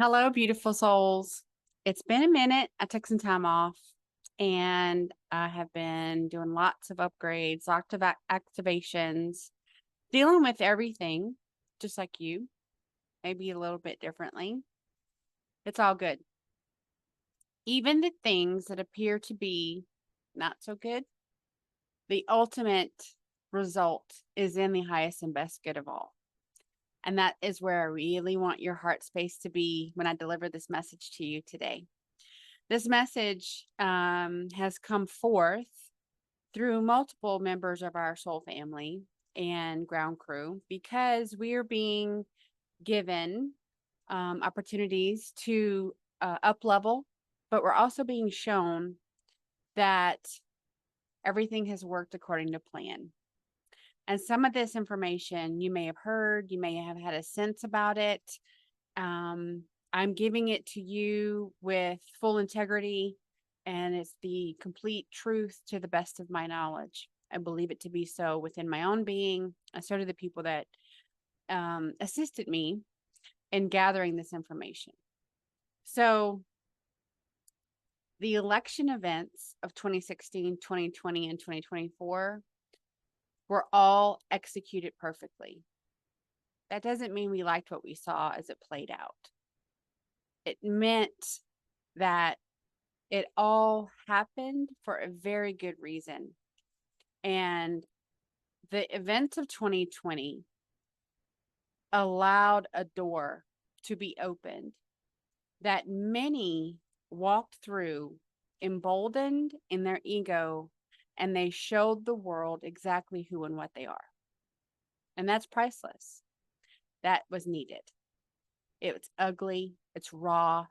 Hello, beautiful souls. It's been a minute. I took some time off and I have been doing lots of upgrades, lots of activations, dealing with everything, just like you, maybe a little bit differently. It's all good. Even the things that appear to be not so good, the ultimate result is in the highest and best good of all. And that is where I really want your heart space to be when I deliver this message to you today. This message has come forth through multiple members of our soul family and ground crew because we are being given opportunities to up level, but we're also being shown that everything has worked according to plan. And some of this information you may have heard, you may have had a sense about it. I'm giving it to you with full integrity, and it's the complete truth to the best of my knowledge. I believe it to be so within my own being, and so do the people that assisted me in gathering this information. So, the election events of 2016, 2020, and 2024 were all executed perfectly. That doesn't mean we liked what we saw as it played out. It meant that it all happened for a very good reason. And the events of 2020 allowed a door to be opened that many walked through emboldened in their ego, and they showed the world exactly who and what they are. And that's priceless. That was needed. It's ugly, it's raw,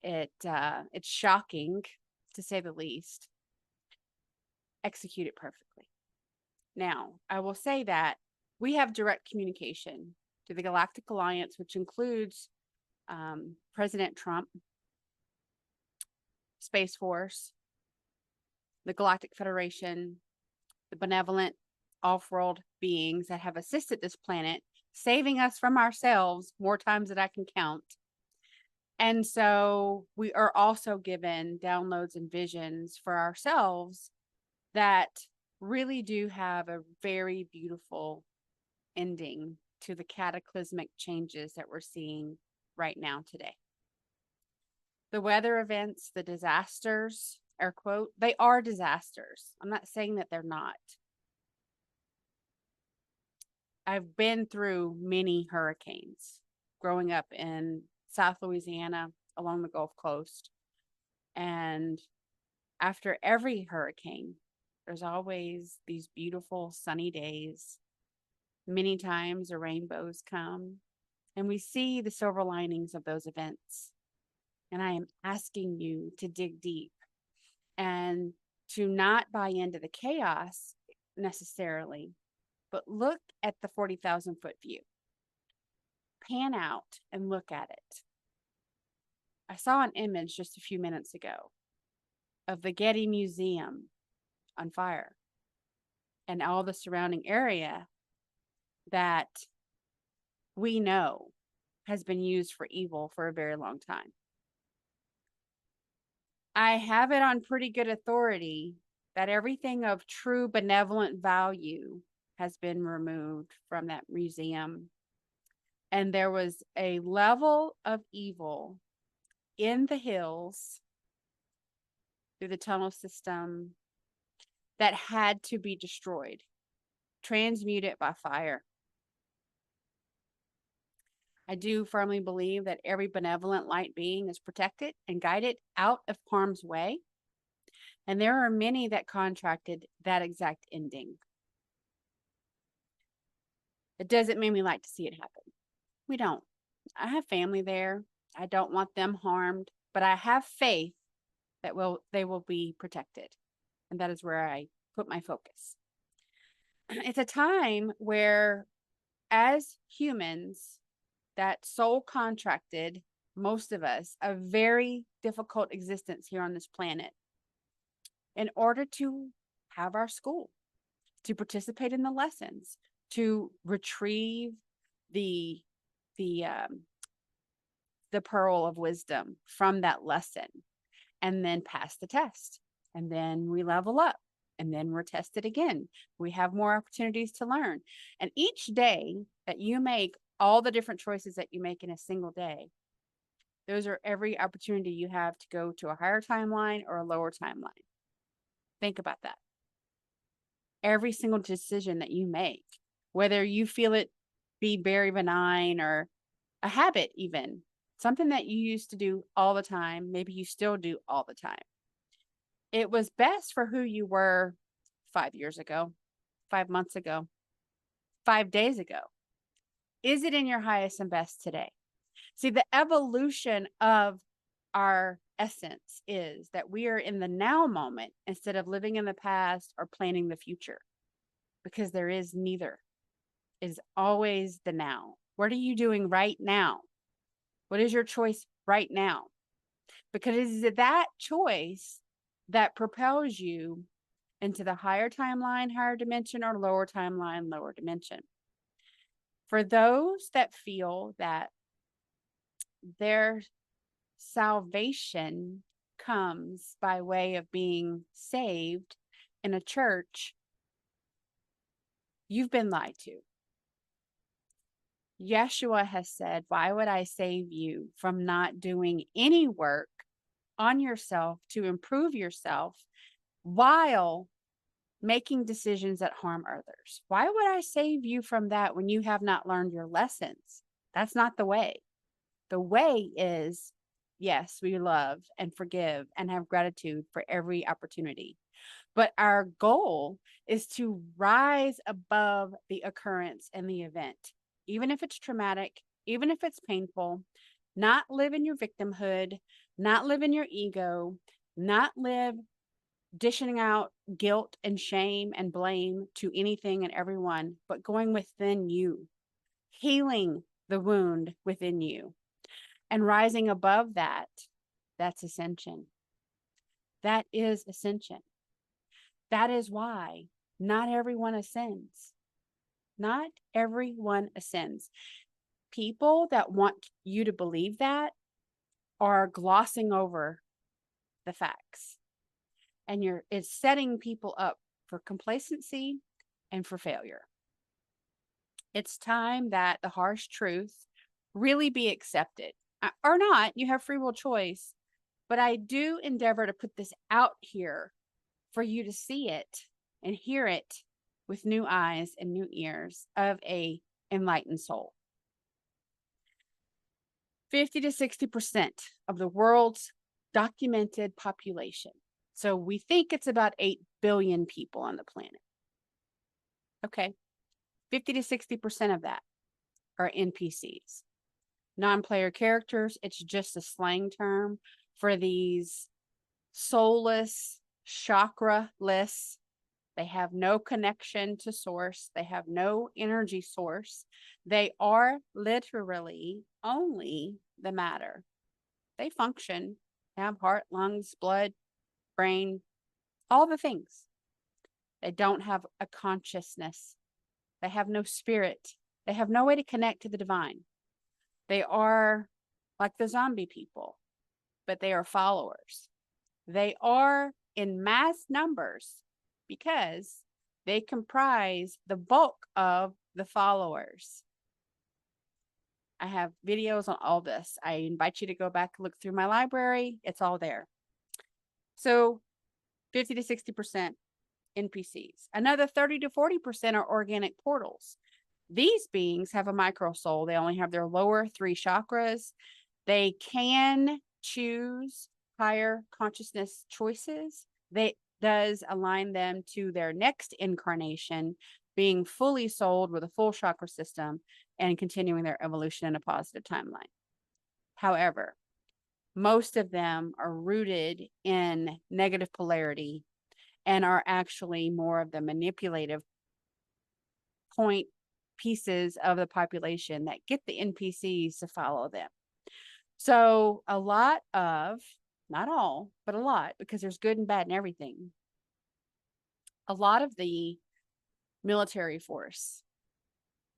it's shocking to say the least. Execute it perfectly. Now, I will say that we have direct communication to the Galactic Alliance, which includes President Trump, Space Force, the Galactic Federation, the benevolent off-world beings that have assisted this planet, saving us from ourselves more times than I can count. And so we are also given downloads and visions for ourselves that really do have a very beautiful ending to the cataclysmic changes that we're seeing right now today. The weather events, the disasters, air quote, they are disasters. I'm not saying that they're not. I've been through many hurricanes growing up in South Louisiana along the Gulf Coast. And after every hurricane, there's always these beautiful sunny days. Many times the rainbows come and we see the silver linings of those events. And I am asking you to dig deep and to not buy into the chaos necessarily, but look at the 40,000 foot view. Pan out and look at it. I saw an image just a few minutes ago of the Getty Museum on fire and all the surrounding area that we know has been used for evil for a very long time. I have it on pretty good authority that everything of true benevolent value has been removed from that museum. And there was a level of evil in the hills through the tunnel system that had to be destroyed, transmuted by fire. I do firmly believe that every benevolent light being is protected and guided out of harm's way. And there are many that contracted that exact ending. It doesn't mean we like to see it happen. We don't. I have family there. I don't want them harmed, but I have faith that they will be protected. And that is where I put my focus. It's a time where, as humans, that soul contracted, most of us, a very difficult existence here on this planet in order to have our school, to participate in the lessons, to retrieve the the pearl of wisdom from that lesson and then pass the test. And then we level up and then we're tested again. We have more opportunities to learn. And each day that you make all the different choices that you make in a single day, those are every opportunity you have to go to a higher timeline or a lower timeline. Think about that. Every single decision that you make, whether you feel it be very benign or a habit, even something that you used to do all the time, maybe you still do all the time. It was best for who you were 5 years ago, 5 months ago, 5 days ago. Is it in your highest and best today? See, the evolution of our essence is that we are in the now moment instead of living in the past or planning the future, because there is neither. It is always the now. What are you doing right now? What is your choice right now? Because it is that choice that propels you into the higher timeline, higher dimension, or lower timeline, lower dimension. For those that feel that their salvation comes by way of being saved in a church, you've been lied to. Yeshua has said, why would I save you from not doing any work on yourself to improve yourself while making decisions that harm others? Why would I save you from that when you have not learned your lessons? That's not the way. The way is, yes, we love and forgive and have gratitude for every opportunity. But our goal is to rise above the occurrence and the event, even if it's traumatic, even if it's painful, not live in your victimhood, not live in your ego, not live dishing out guilt and shame and blame to anything and everyone, but going within you, healing the wound within you and rising above that. That's ascension. That is ascension. That is why not everyone ascends. Not everyone ascends. People that want you to believe that are glossing over the facts. And it's setting people up for complacency and for failure. It's time that the harsh truth really be accepted. Or not, you have free will choice. But I do endeavor to put this out here for you to see it and hear it with new eyes and new ears of a enlightened soul. 50 to 60% of the world's documented population. So we think it's about 8 billion people on the planet. Okay. 50 to 60% of that are NPCs. Non-player characters, it's just a slang term for these soulless, chakra-less. They have no connection to source. They have no energy source. They are literally only the matter. They function, they have heart, lungs, blood, brain, all the things. They don't have a consciousness. They have no spirit. They have no way to connect to the divine. They are like the zombie people, but they are followers. They are in mass numbers because they comprise the bulk of the followers. I have videos on all this. I invite you to go back and look through my library. It's all there. So 50 to 60% NPCs. Another 30 to 40% are organic portals. These beings have a micro soul. They only have their lower 3 chakras. They can choose higher consciousness choices. That does align them to their next incarnation, being fully souled with a full chakra system and continuing their evolution in a positive timeline. However, most of them are rooted in negative polarity and are actually more of the manipulative point pieces of the population that get the NPCs to follow them. So a lot of, not all, but a lot, because there's good and bad in everything. A lot of the military force,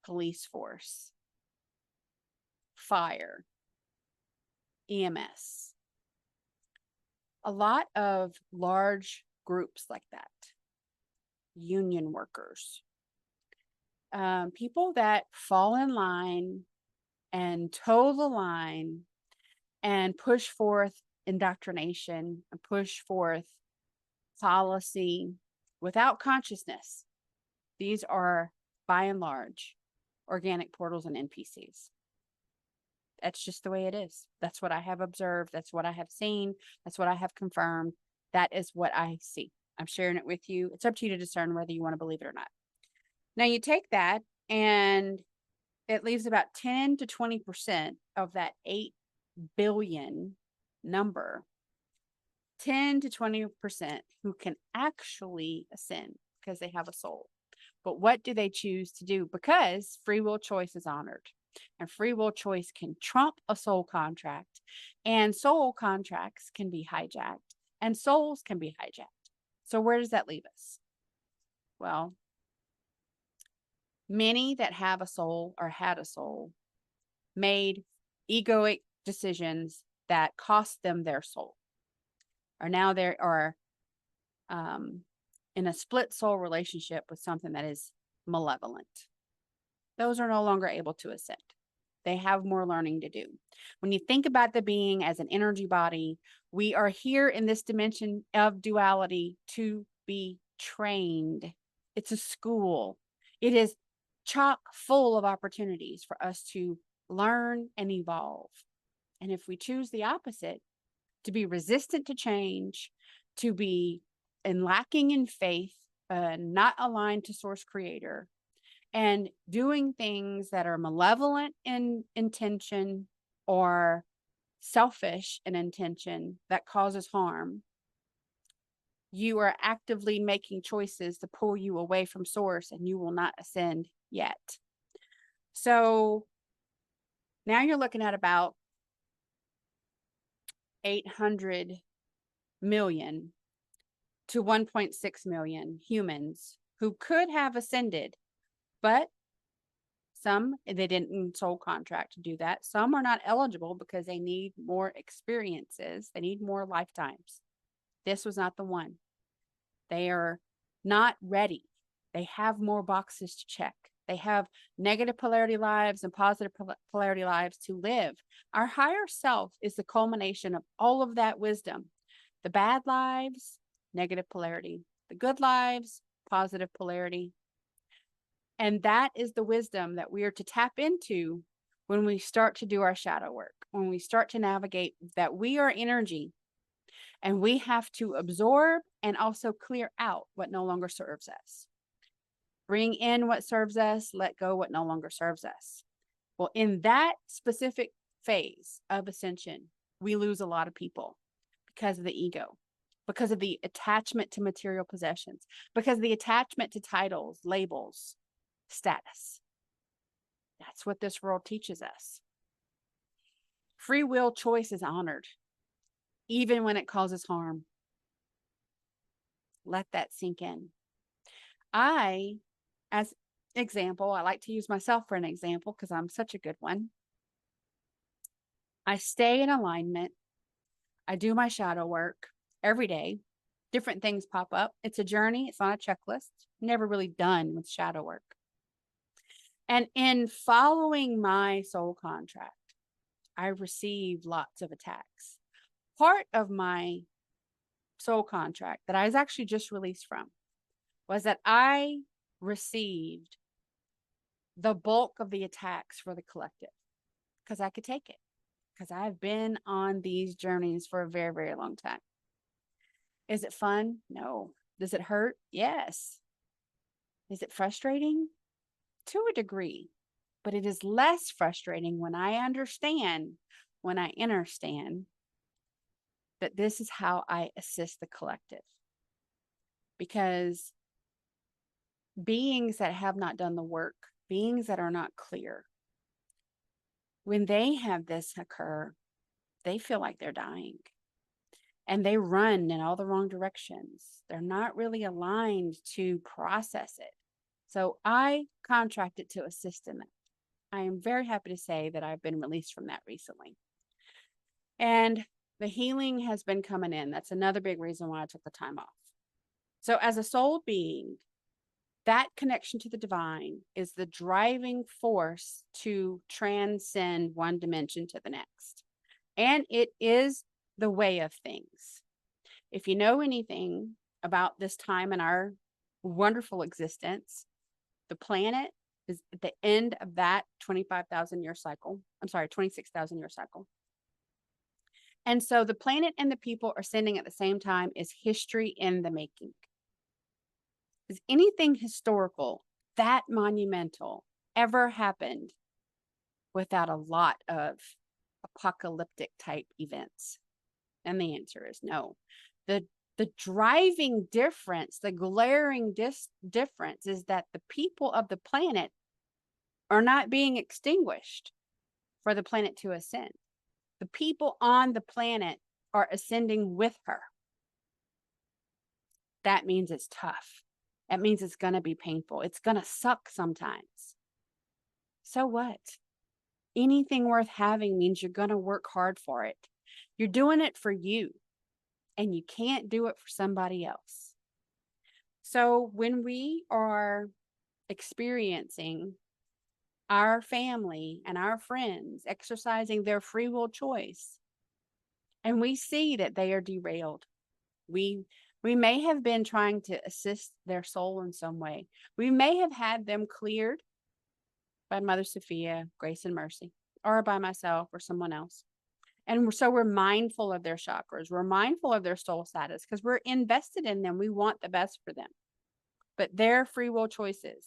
police force, fire, EMS. A lot of large groups like that, union workers, people that fall in line and toe the line and push forth indoctrination and push forth policy without consciousness. These are, by and large, organic portals and NPCs. That's just the way it is. That's what I have observed. That's what I have seen. That's what I have confirmed. That is what I see. I'm sharing it with you. It's up to you to discern whether you want to believe it or not. Now you take that and it leaves about 10 to 20% of that 8 billion number, 10 to 20% who can actually ascend because they have a soul. But what do they choose to do? Because free will choice is honored. And free will choice can trump a soul contract. And soul contracts can be hijacked. And souls can be hijacked. So where does that leave us? Well, many that have a soul or had a soul made egoic decisions that cost them their soul. Or now they are in a split soul relationship with something that is malevolent. Those are no longer able to ascend. They have more learning to do. When you think about the being as an energy body, we are here in this dimension of duality to be trained. It's a school. It is chock full of opportunities for us to learn and evolve. And if we choose the opposite, to be resistant to change, to be lacking in faith, not aligned to source creator, and doing things that are malevolent in intention or selfish in intention that causes harm, you are actively making choices to pull you away from source, and you will not ascend yet. So now you're looking at about 800 million to 1.6 million humans who could have ascended, but some, they didn't soul contract to do that. Some are not eligible because they need more experiences. They need more lifetimes. This was not the one. They are not ready. They have more boxes to check. They have negative polarity lives and positive polarity lives to live. Our higher self is the culmination of all of that wisdom. The bad lives, negative polarity. The good lives, positive polarity. And that is the wisdom that we are to tap into when we start to do our shadow work, when we start to navigate that we are energy and we have to absorb and also clear out what no longer serves us. Bring in what serves us, let go what no longer serves us. Well, in that specific phase of ascension, we lose a lot of people because of the ego, because of the attachment to material possessions, because of the attachment to titles, labels, status. That's what this world teaches us. Free will choice is honored, even when it causes harm. Let that sink in. As example, I like to use myself for an example because I'm such a good one. I stay in alignment. I do my shadow work every day. Different things pop up. It's a journey. It's not a checklist. Never really done with shadow work. And in following my soul contract, I received lots of attacks. Part of my soul contract that I was actually just released from was that I received the bulk of the attacks for the collective because I could take it, because I've been on these journeys for a very, very long time. Is it fun? No. Does it hurt? Yes. Is it frustrating? To a degree, but it is less frustrating when I understand, when I understand that this is how I assist the collective. Because beings that have not done the work, beings that are not clear, when they have this occur, they feel like they're dying. And they run in all the wrong directions. They're not really aligned to process it. So I contracted to assist in that. I am very happy to say that I've been released from that recently. And the healing has been coming in. That's another big reason why I took the time off. So as a soul being, that connection to the divine is the driving force to transcend one dimension to the next. And it is the way of things. If you know anything about this time in our wonderful existence, the planet is at the end of that 25,000 year cycle. I'm sorry, 26,000 year cycle. And so the planet and the people ascending at the same time is history in the making. Has anything historical, that monumental, ever happened without a lot of apocalyptic type events? And the answer is no. The driving difference, the glaring difference is that the people of the planet are not being extinguished for the planet to ascend. The people on the planet are ascending with her. That means it's tough. That means it's going to be painful. It's going to suck sometimes. So what? Anything worth having means you're going to work hard for it. You're doing it for you, and you can't do it for somebody else. So when we are experiencing our family and our friends exercising their free will choice, and we see that they are derailed, we may have been trying to assist their soul in some way. We may have had them cleared by Mother Sophia, Grace and Mercy, or by myself or someone else. And so we're mindful of their chakras. We're mindful of their soul status because we're invested in them. We want the best for them. But their free will choices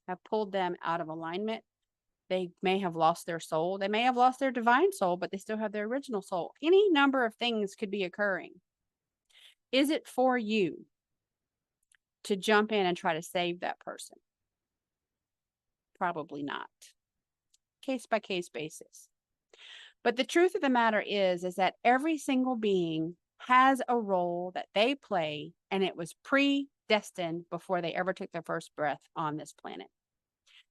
have pulled them out of alignment. They may have lost their soul. They may have lost their divine soul, but they still have their original soul. Any number of things could be occurring. Is it for you to jump in and try to save that person? Probably not. Case by case basis. But the truth of the matter is that every single being has a role that they play, and it was predestined before they ever took their first breath on this planet.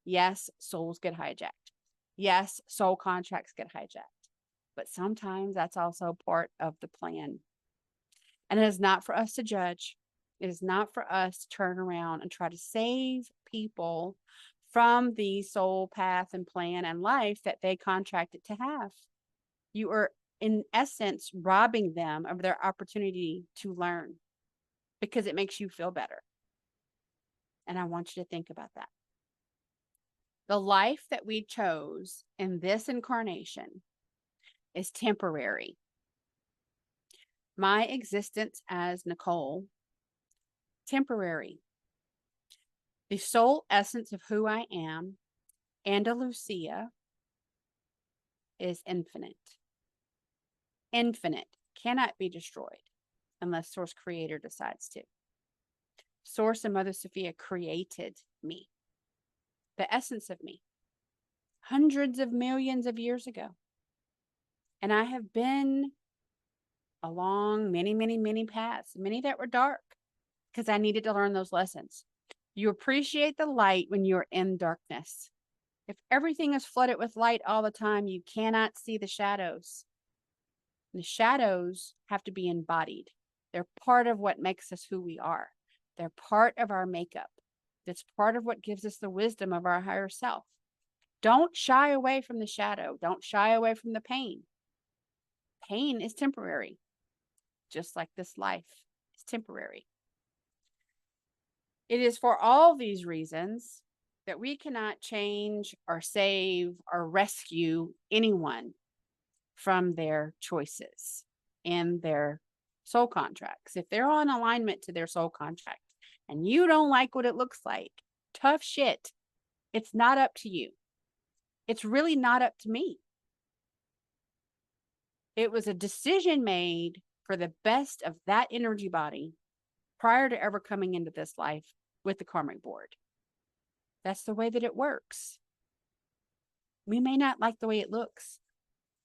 Yes, souls get hijacked. Yes, soul contracts get hijacked. But sometimes that's also part of the plan. And it is not for us to judge. It is not for us to turn around and try to save people from the soul path and plan and life that they contracted to have. You are, in essence, robbing them of their opportunity to learn because it makes you feel better. And I want you to think about that. The life that we chose in this incarnation is temporary. My existence as Nicole, temporary. The soul essence of who I am, Andalusia, is infinite. Infinite, cannot be destroyed unless Source Creator decides to. Source and Mother Sophia created me, the essence of me, hundreds of millions of years ago. And I have been along many, many, many paths, many that were dark, because I needed to learn those lessons. You appreciate the light when you're in darkness. If everything is flooded with light all the time, you cannot see the shadows. The shadows have to be embodied. They're part of what makes us who we are. They're part of our makeup. That's part of what gives us the wisdom of our higher self. Don't shy away from the shadow. Don't shy away from the pain. Pain is temporary, just like this life is temporary. It is for all these reasons that we cannot change or save or rescue anyone from their choices and their soul contracts. If they're on alignment to their soul contract and you don't like what it looks like, tough shit. It's not up to you. It's really not up to me. It was a decision made for the best of that energy body prior to ever coming into this life with the karmic board. That's the way that it works. We may not like the way it looks.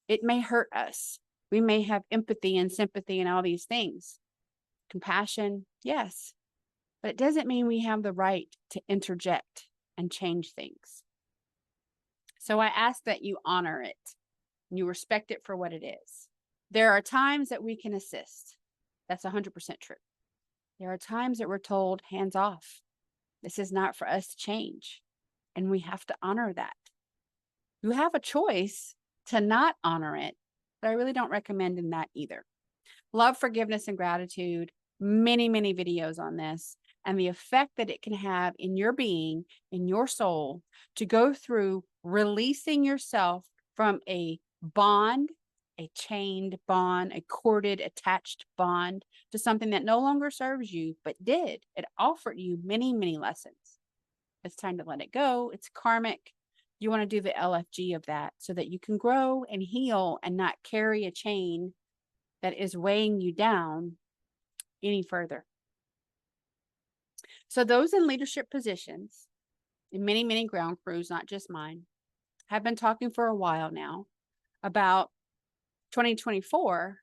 It may hurt us. We may have empathy and sympathy and all these things. Compassion, yes. But it doesn't mean we have the right to interject and change things. So I ask that you honor it and you respect it for what it is. There are times that we can assist. That's 100% true. There are times that we're told, hands off. This is not for us to change. And we have to honor that. You have a choice to not honor it, but I really don't recommend in that either. Love, forgiveness, and gratitude. Many, many videos on this and the effect that it can have in your being, in your soul, to go through releasing yourself from a bond, a chained bond, a corded, attached bond to something that no longer serves you, but did. It offered you many, many lessons. It's time to let it go. It's karmic. You want to do the LFG of that so that you can grow and heal and not carry a chain that is weighing you down any further. So those in leadership positions, in many, many ground crews, not just mine, have been talking for a while now about 2024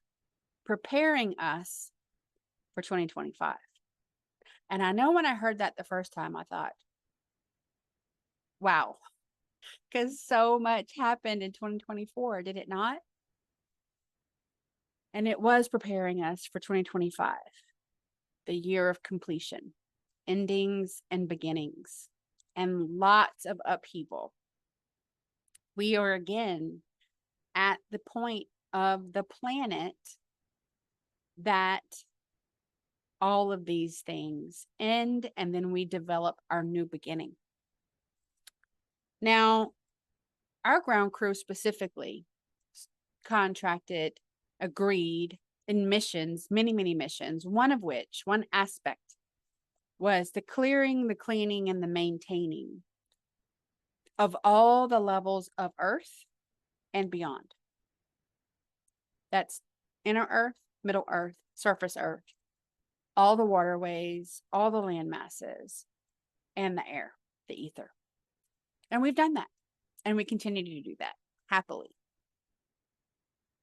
preparing us for 2025. And I know when I heard that the first time, I thought, wow, because so much happened in 2024, did it not? And it was preparing us for 2025, the year of completion, endings and beginnings, and lots of upheaval. We are again at the point of the planet that all of these things end, and then we develop our new beginning. Now, our ground crew specifically contracted, agreed in missions, many, many missions, one aspect was the clearing, the cleaning, and the maintaining of all the levels of Earth and beyond. That's inner Earth, middle Earth, surface Earth, all the waterways, all the land masses, and the air, the ether. And we've done that. And we continue to do that happily.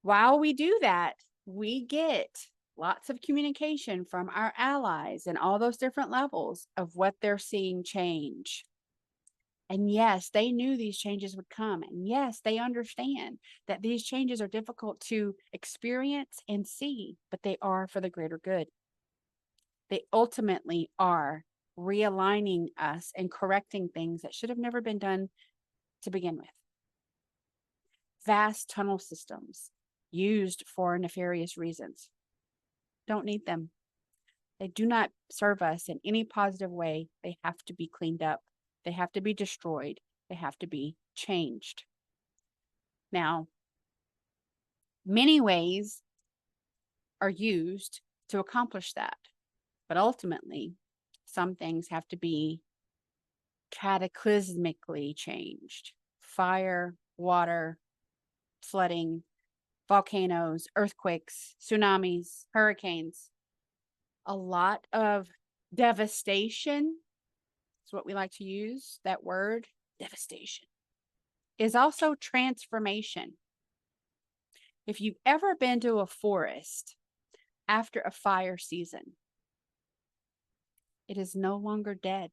While we do that, we get lots of communication from our allies and all those different levels of what they're seeing change. And yes, they knew these changes would come. And yes, they understand that these changes are difficult to experience and see, but they are for the greater good. They ultimately are realigning us and correcting things that should have never been done to begin with. Vast tunnel systems used for nefarious reasons. Don't need them. They do not serve us in any positive way. They have to be cleaned up. They have to be destroyed. They have to be changed. Now, many ways are used to accomplish that, but ultimately, some things have to be cataclysmically changed. Fire, water, flooding, volcanoes, earthquakes, tsunamis, hurricanes. A lot of devastation is what we like to use, that word, devastation, is also transformation. If you've ever been to a forest after a fire season, it is no longer dead.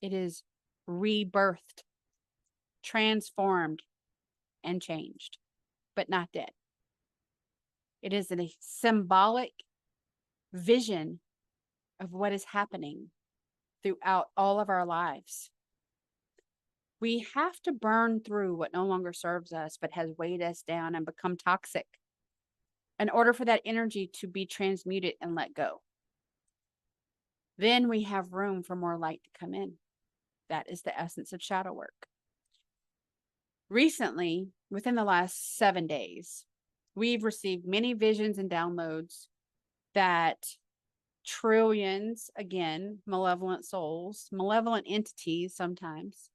It is rebirthed, transformed, and changed, but not dead. It is a symbolic vision of what is happening throughout all of our lives. We have to burn through what no longer serves us, but has weighed us down and become toxic in order for that energy to be transmuted and let go. Then we have room for more light to come in. That is the essence of shadow work. Recently, within the last 7 days, we've received many visions and downloads that trillions, again, malevolent souls, malevolent entities sometimes,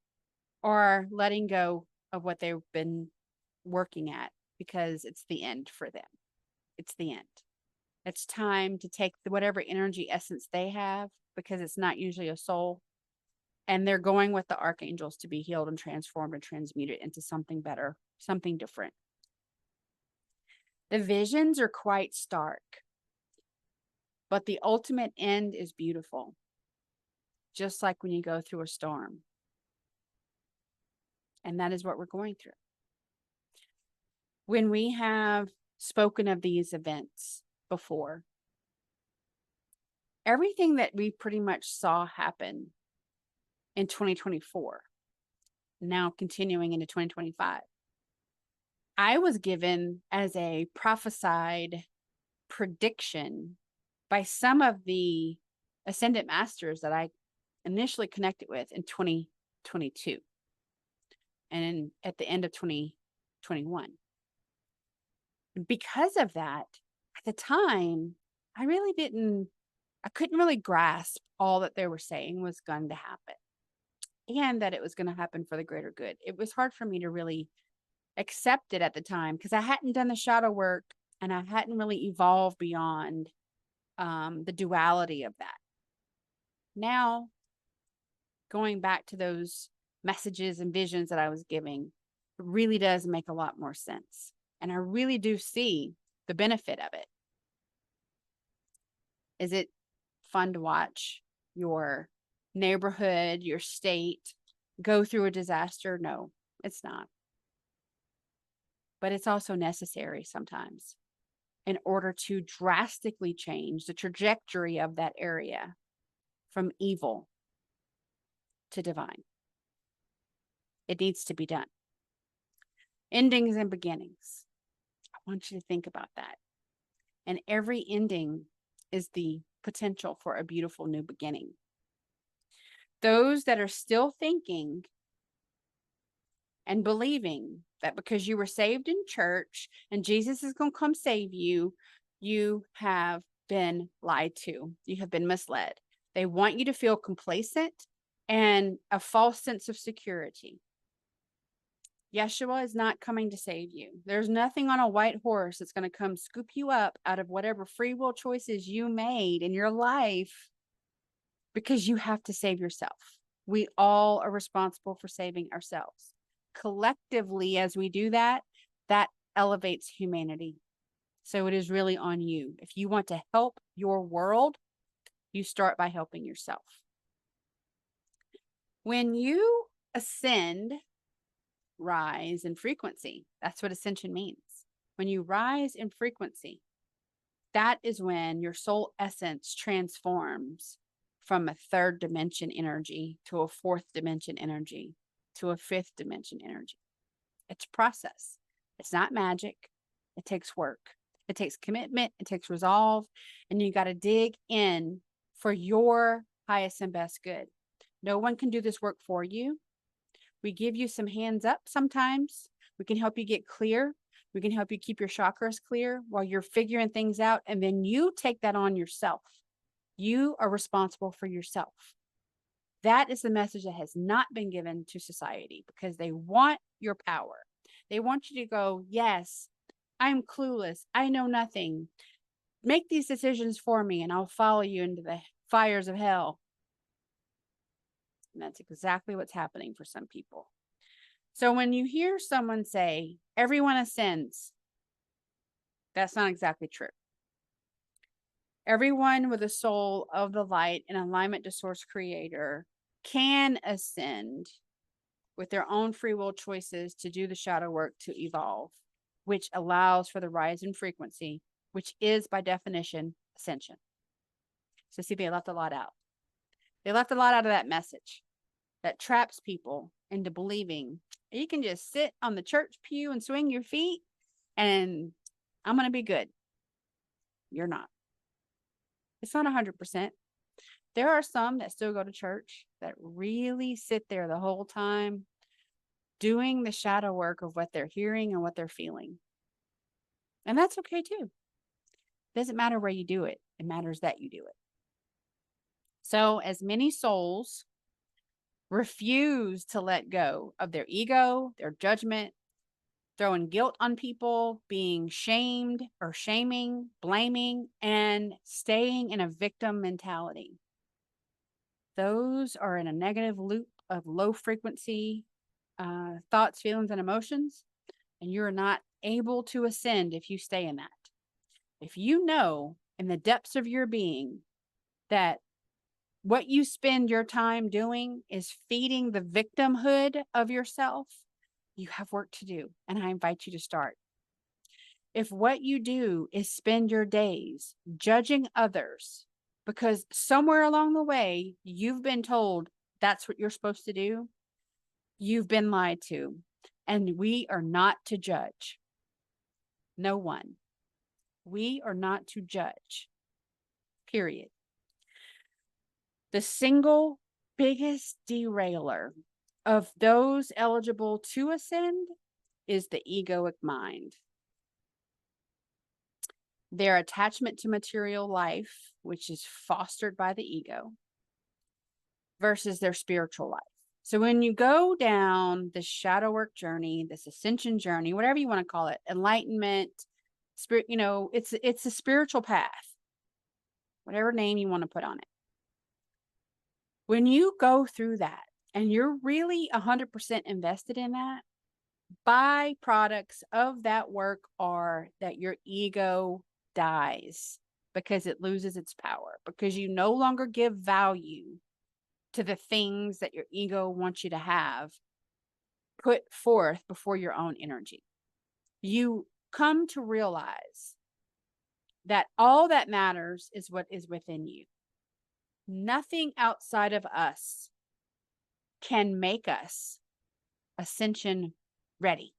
are letting go of what they've been working at because it's the end for them. It's the end. It's time to take whatever energy essence they have, because it's not usually a soul, and they're going with the archangels to be healed and transformed and transmuted into something better, something different. The visions are quite stark, but the ultimate end is beautiful, just like when you go through a storm. And that is what we're going through. When we have spoken of these events before. Everything that we pretty much saw happen in 2024, now continuing into 2025, I was given as a prophesied prediction by some of the ascendant masters that I initially connected with in 2022 and at the end of 2021. Because of that, at the time, I couldn't really grasp all that they were saying was going to happen and that it was going to happen for the greater good. It was hard for me to really accept it at the time because I hadn't done the shadow work and I hadn't really evolved beyond the duality of that. Now, going back to those messages and visions that I was giving, it really does make a lot more sense. And I really do see the benefit of it. Is it fun to watch your neighborhood, your state go through a disaster? No, it's not. But it's also necessary sometimes in order to drastically change the trajectory of that area from evil to divine. It needs to be done. Endings and beginnings. I want you to think about that. And every ending is the potential for a beautiful new beginning. Those that are still thinking and believing that because you were saved in church and Jesus is going to come save you, you have been lied to. You have been misled. They want you to feel complacent and a false sense of security. Yeshua is not coming to save you. There's nothing on a white horse that's going to come scoop you up out of whatever free will choices you made in your life because you have to save yourself. We all are responsible for saving ourselves. Collectively, as we do that, that elevates humanity. So it is really on you. If you want to help your world, you start by helping yourself. When you ascend, rise in frequency, that's what ascension means. When you rise in frequency, that is when your soul essence transforms from a third dimension energy to a fourth dimension energy to a fifth dimension energy. It's a process. It's not magic. It takes work. It takes commitment. It takes resolve. And you got to dig in for your highest and best good. No one can do this work for you. We give you some hands up sometimes. We can help you get clear. We can help you keep your chakras clear while you're figuring things out. And then you take that on yourself. You are responsible for yourself. That is the message that has not been given to society because they want your power. They want you to go, yes, I'm clueless. I know nothing. Make these decisions for me and I'll follow you into the fires of hell. And that's exactly what's happening for some people. So when you hear someone say, everyone ascends, that's not exactly true. Everyone with a soul of the light in alignment to Source Creator can ascend with their own free will choices to do the shadow work to evolve, which allows for the rise in frequency, which is by definition ascension. So see, they left a lot out. They left a lot out of that message that traps people into believing you can just sit on the church pew and swing your feet and I'm going to be good. You're not. It's not 100%. There are some that still go to church that really sit there the whole time doing the shadow work of what they're hearing and what they're feeling. And that's okay too. Doesn't matter where you do it. It matters that you do it. So as many souls refuse to let go of their ego, their judgment, throwing guilt on people, being shamed or shaming, blaming, and staying in a victim mentality. Those are in a negative loop of low frequency thoughts, feelings, and emotions, and you're not able to ascend if you stay in that. If you know in the depths of your being that what you spend your time doing is feeding the victimhood of yourself, you have work to do, and I invite you to start. if what you do is spend your days judging others because somewhere along the way you've been told that's what you're supposed to do, you've been lied to. And we are not to judge. No one. We are not to judge. Period. The single biggest derailer of those eligible to ascend is the egoic mind. Their attachment to material life, which is fostered by the ego, versus their spiritual life. So when you go down this shadow work journey, this ascension journey, whatever you want to call it, enlightenment, spirit, it's a spiritual path, whatever name you want to put on it. When you go through that and you're really 100% invested in that, byproducts of that work are that your ego dies because it loses its power, because you no longer give value to the things that your ego wants you to have put forth before your own energy. You come to realize that all that matters is what is within you. Nothing outside of us can make us ascension ready.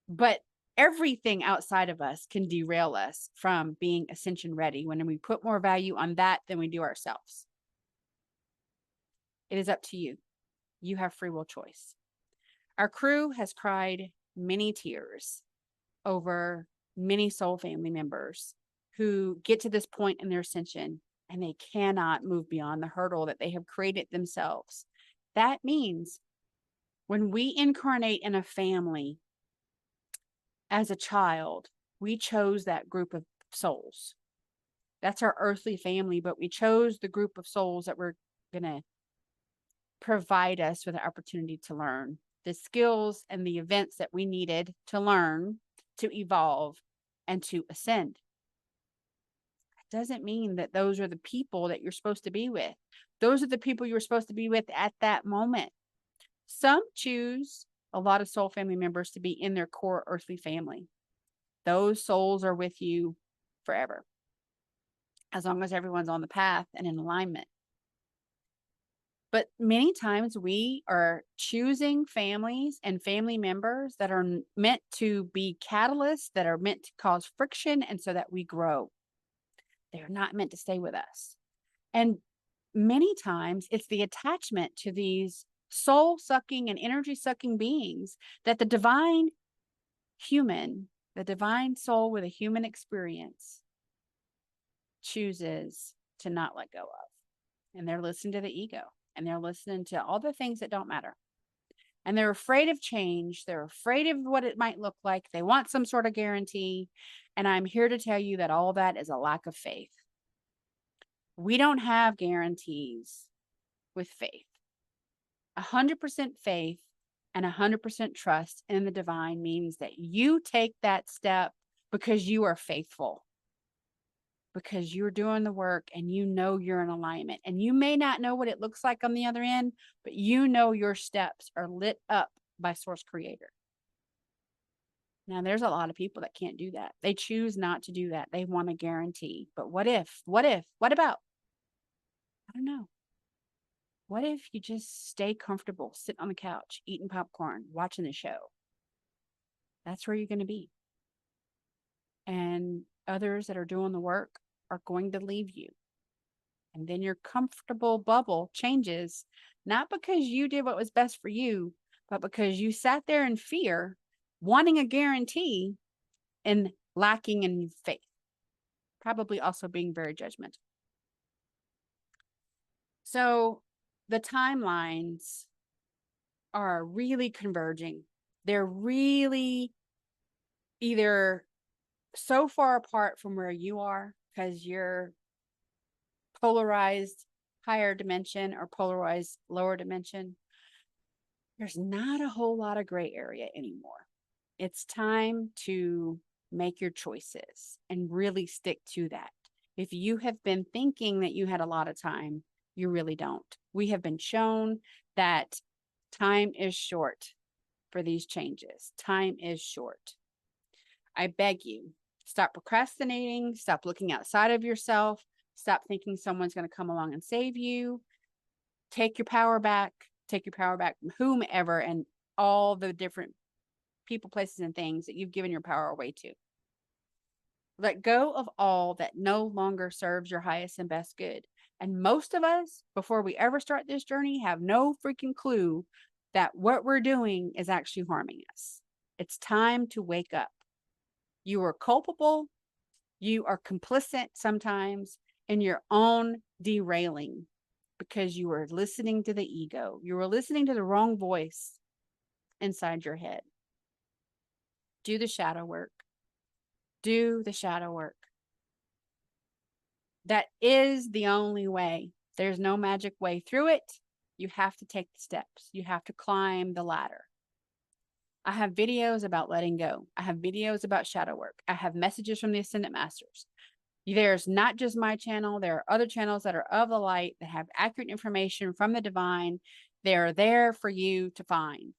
But everything outside of us can derail us from being ascension ready when we put more value on that than we do ourselves. It is up to you. You have free will choice. Our crew has cried many tears over many soul family members who get to this point in their ascension and they cannot move beyond the hurdle that they have created themselves. That means when we incarnate in a family as a child, we chose that group of souls. That's our earthly family, but we chose the group of souls that were going to provide us with the opportunity to learn the skills and the events that we needed to learn, to evolve, and to ascend. That doesn't mean that those are the people that you're supposed to be with. Those are the people you're supposed to be with at that moment. Some choose, a lot of soul family members, to be in their core earthly family. Those souls are with you forever, as long as everyone's on the path and in alignment. But many times we are choosing families and family members that are meant to be catalysts, that are meant to cause friction, and so that we grow. They're not meant to stay with us. And many times it's the attachment to these soul-sucking and energy-sucking beings that the divine human, the divine soul with a human experience, chooses to not let go of. And they're listening to the ego. And they're listening to all the things that don't matter. And they're afraid of change. They're afraid of what it might look like. They want some sort of guarantee. And I'm here to tell you that all that is a lack of faith. We don't have guarantees with faith. 100% faith and 100% trust in the divine means that you take that step because you are faithful, because you're doing the work and you know you're in alignment. And you may not know what it looks like on the other end, but you know your steps are lit up by Source Creator. Now, there's a lot of people that can't do that. They choose not to do that. They want a guarantee. But what if? What if? What about? I don't know. What if you just stay comfortable, sitting on the couch, eating popcorn, watching the show? That's where you're going to be. And others that are doing the work are going to leave you. And then your comfortable bubble changes, not because you did what was best for you, but because you sat there in fear, wanting a guarantee and lacking in faith. Probably also being very judgmental. So the timelines are really converging. They're really either so far apart from where you are because you're polarized higher dimension or polarized lower dimension. There's not a whole lot of gray area anymore. It's time to make your choices and really stick to that. If you have been thinking that you had a lot of time, you really don't. We have been shown that time is short. for these changes. Time is short. I beg you, stop procrastinating, stop looking outside of yourself, stop thinking someone's going to come along and save you. Take your power back from whomever and all the different people, places, and things that you've given your power away to. Let go of all that no longer serves your highest and best good. And most of us, before we ever start this journey, have no freaking clue that what we're doing is actually harming us. It's time to wake up. You are culpable. You are complicit sometimes in your own derailing because you are listening to the ego. You are listening to the wrong voice inside your head. Do the shadow work. Do the shadow work. That is the only way. There's no magic way through it. You have to take the steps. You have to climb the ladder. I have videos about letting go. I have videos about shadow work. I have messages from the Ascendant Masters. There's not just my channel. There are other channels that are of the light that have accurate information from the divine. They're there for you to find.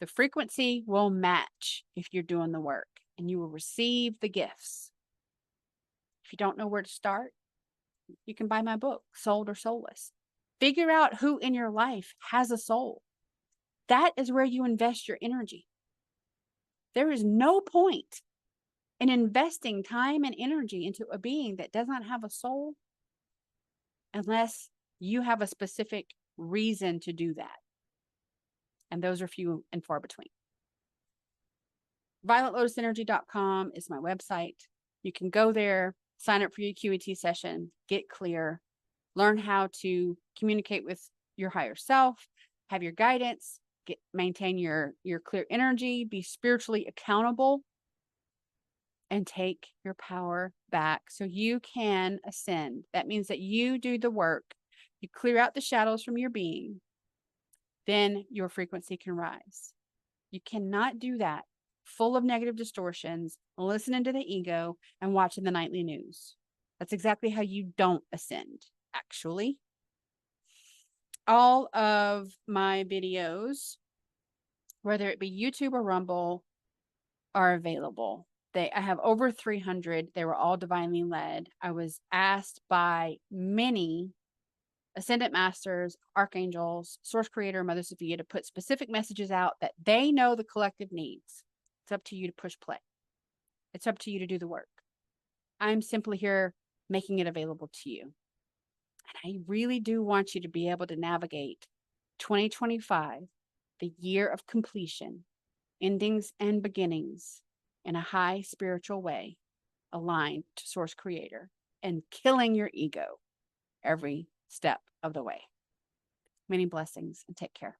The frequency will match if you're doing the work, and you will receive the gifts. If you don't know where to start, you can buy my book, Souled or Soulless. Figure out who in your life has a soul. That is where you invest your energy. There is no point in investing time and energy into a being that does not have a soul unless you have a specific reason to do that. And those are few and far between. VioletLotusEnergy.com is my website. You can go there, sign up for your QET session, get clear, learn how to communicate with your higher self, have your guidance, maintain your clear energy, be spiritually accountable, and take your power back so you can ascend. That means that you do the work, you clear out the shadows from your being, then your frequency can rise. You cannot do that full of negative distortions, listening to the ego, and watching the nightly news. That's exactly how you don't ascend, actually. All of my videos, whether it be YouTube or Rumble, are available. I have over 300. They were all divinely led. I was asked by many Ascendant Masters, Archangels, Source Creator, Mother Sophia to put specific messages out that they know the collective needs. It's up to you to push play. It's up to you to do the work. I'm simply here making it available to you. And I really do want you to be able to navigate 2025, the year of completion, endings and beginnings, in a high spiritual way, aligned to Source Creator, and killing your ego every step of the way. Many blessings, and take care.